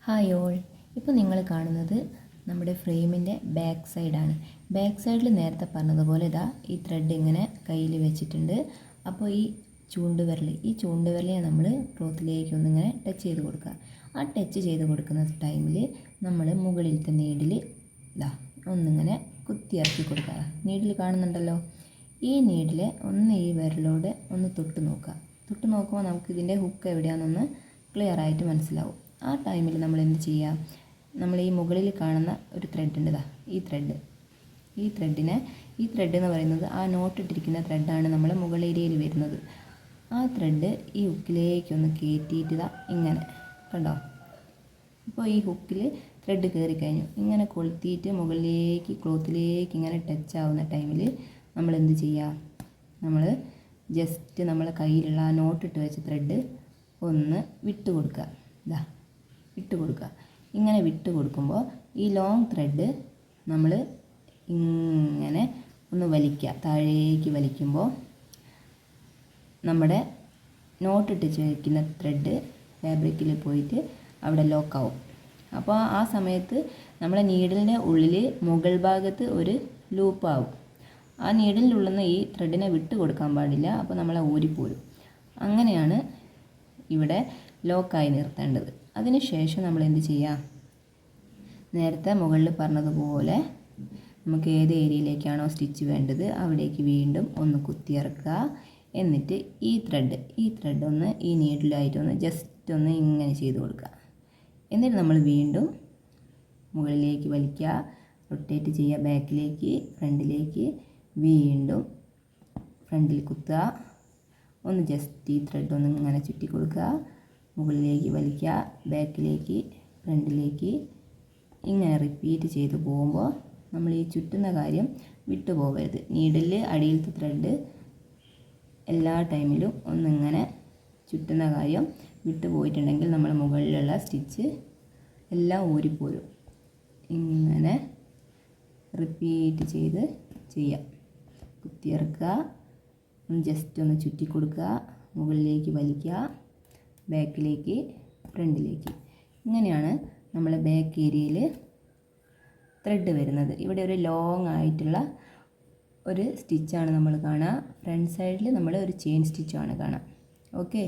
Hi all. ഇപ്പോൾ നിങ്ങൾ കാണുന്നത് നമ്മുടെ ഫ്രെയിമിൻ്റെ ബാക്ക് സൈഡാണ്. ബാക്ക് സൈഡിൽ നേരത്തെ പറഞ്ഞതുപോലെ ഇതാ ഈ ത്രെഡ് ഇങ്ങനെ കയ്യിൽ വെച്ചിട്ടുണ്ട്. അപ്പോൾ ഈ ചൂണ്ടുവിരലിനെ നമ്മൾ ക്ലോത്തിലേക്ക് ഒന്നിങ്ങനെ ടച്ച് ചെയ്ത് കൊടുക്കുക. ആ ടച്ച് ചെയ്ത് കൊടുക്കുന്ന ടൈമിൽ നമ്മൾ മുകളിലത്തെ നീഡിൽ ഇതാ ഒന്നിങ്ങനെ കുത്തിയിറക്കി കൊടുക്കുക. നീഡിൽ കാണുന്നുണ്ടല്ലോ, ഈ നീഡിൽ ഈ വിരലോട് ഒന്ന് തൊട്ട് നോക്കുക. തൊട്ട് നോക്കുമ്പോൾ നമുക്ക് ഇതിൻ്റെ ഹുക്ക് എവിടെയാണെന്നൊന്ന് ക്ലിയർ ആയിട്ട് മനസ്സിലാവും. ആ ടൈമിൽ നമ്മൾ എന്ത് ചെയ്യുക, നമ്മൾ ഈ മുകളിൽ കാണുന്ന ഒരു ത്രെഡ് ഉണ്ട്, ഈ ത്രെഡ് എന്ന് പറയുന്നത് ആ നോട്ടിട്ടിരിക്കുന്ന ത്രെഡാണ് നമ്മൾ മുകൾ ഏരിയയിൽ വരുന്നത്. ആ ത്രെഡ് ഈ ഹുക്കിലേക്കൊന്ന് കയറ്റിയിട്ട് ഇങ്ങനെ കണ്ടോ. ഇപ്പോൾ ഈ ഹുക്കിൽ ത്രെഡ് കയറി കഴിഞ്ഞു. ഇങ്ങനെ കൊളുത്തിയിട്ട് മുകളിലേക്ക് ക്ലോത്തിലേക്ക് ഇങ്ങനെ ടച്ച് ആവുന്ന ടൈമിൽ നമ്മൾ എന്ത് ചെയ്യുക, നമ്മൾ ജസ്റ്റ് നമ്മളെ കയ്യിലുള്ള ആ നോട്ടിട്ട് വെച്ച ത്രെഡ് ഒന്ന് വിട്ട് കൊടുക്കുക. ഇങ്ങനെ വിട്ട് കൊടുക്കുമ്പോൾ ഈ ലോങ് ത്രെഡ് നമ്മൾ ഇങ്ങനെ ഒന്ന് വലിക്കുക. താഴേക്ക് വലിക്കുമ്പോൾ നമ്മുടെ നോട്ടിട്ട് വയ്ക്കുന്ന ത്രെഡ് ഫാബ്രിക്കിൽ പോയിട്ട് അവിടെ ലോക്കാവും. അപ്പോൾ ആ സമയത്ത് നമ്മളെ നീഡിലിൻ്റെ ഉള്ളിൽ മുകൾ ഭാഗത്ത് ഒരു ലൂപ്പാവും. ആ നീഡിലുള്ളിൽ ഈ ത്രെഡിനെ വിട്ട് കൊടുക്കാൻ പാടില്ല. അപ്പോൾ നമ്മളെ ഊരിപ്പോരും. അങ്ങനെയാണ് ഇവിടെ ലോക്കായി നിർത്തേണ്ടത്. അതിന് ശേഷം നമ്മൾ എന്ത് ചെയ്യുക, നേരത്തെ മുകളിൽ പറഞ്ഞതുപോലെ നമുക്ക് ഏത് ഏരിയയിലേക്കാണോ സ്റ്റിച്ച് വേണ്ടത് അവിടേക്ക് വീണ്ടും ഒന്ന് കുത്തിയിറക്കുക. എന്നിട്ട് ഈ ത്രെഡ് ഒന്ന് ഈ നീഡിലായിട്ടൊന്ന് ജസ്റ്റ് ഒന്ന് ഇങ്ങനെ ചെയ്ത് കൊടുക്കുക. എന്നിട്ട് നമ്മൾ വീണ്ടും മുകളിലേക്ക് വലിക്കുക, റൊട്ടേറ്റ് ചെയ്യുക, ബാക്കിലേക്ക് ഫ്രണ്ടിലേക്ക്, വീണ്ടും ഫ്രണ്ടിൽ കുത്തുക, ഒന്ന് ജസ്റ്റ് ഈ ത്രെഡ് ഒന്ന് ഇങ്ങനെ ചുറ്റി കൊടുക്കുക, മുകളിലേക്ക് വലിക്കുക, ബാക്കിലേക്ക് ഫ്രണ്ടിലേക്ക്, ഇങ്ങനെ റിപ്പീറ്റ് ചെയ്ത് പോകുമ്പോൾ നമ്മൾ ഈ ചുറ്റുന്ന കാര്യം വിട്ടു പോകരുത്. നീഡിൽ അടിയിലത്തെ ത്രെഡ് എല്ലാ ടൈമിലും ഒന്നിങ്ങനെ ചുറ്റുന്ന കാര്യം വിട്ടു പോയിട്ടുണ്ടെങ്കിൽ നമ്മൾ മുകളിലുള്ള സ്റ്റിച്ച് എല്ലാം ഊരിപ്പോരും. ഇങ്ങനെ റിപ്പീറ്റ് ചെയ്ത് ചെയ്യാം. കുത്തിയിറക്കുക, ജസ്റ്റ് ഒന്ന് ചുറ്റി കൊടുക്കുക, മുകളിലേക്ക് വലിക്കുക, ബാക്കിലേക്ക് ഫ്രണ്ടിലേക്ക്. ഇങ്ങനെയാണ് നമ്മൾ ബാക്ക് ഏരിയയിൽ ത്രെഡ് വരുന്നത്. ഇവിടെ ഒരു ലോങ് ആയിട്ടുള്ള ഒരു സ്റ്റിച്ചാണ് നമ്മൾ കാണുക. ഫ്രണ്ട് സൈഡിൽ നമ്മൾ ഒരു ചെയിൻ സ്റ്റിച്ചാണ് കാണുക. ഓക്കെ.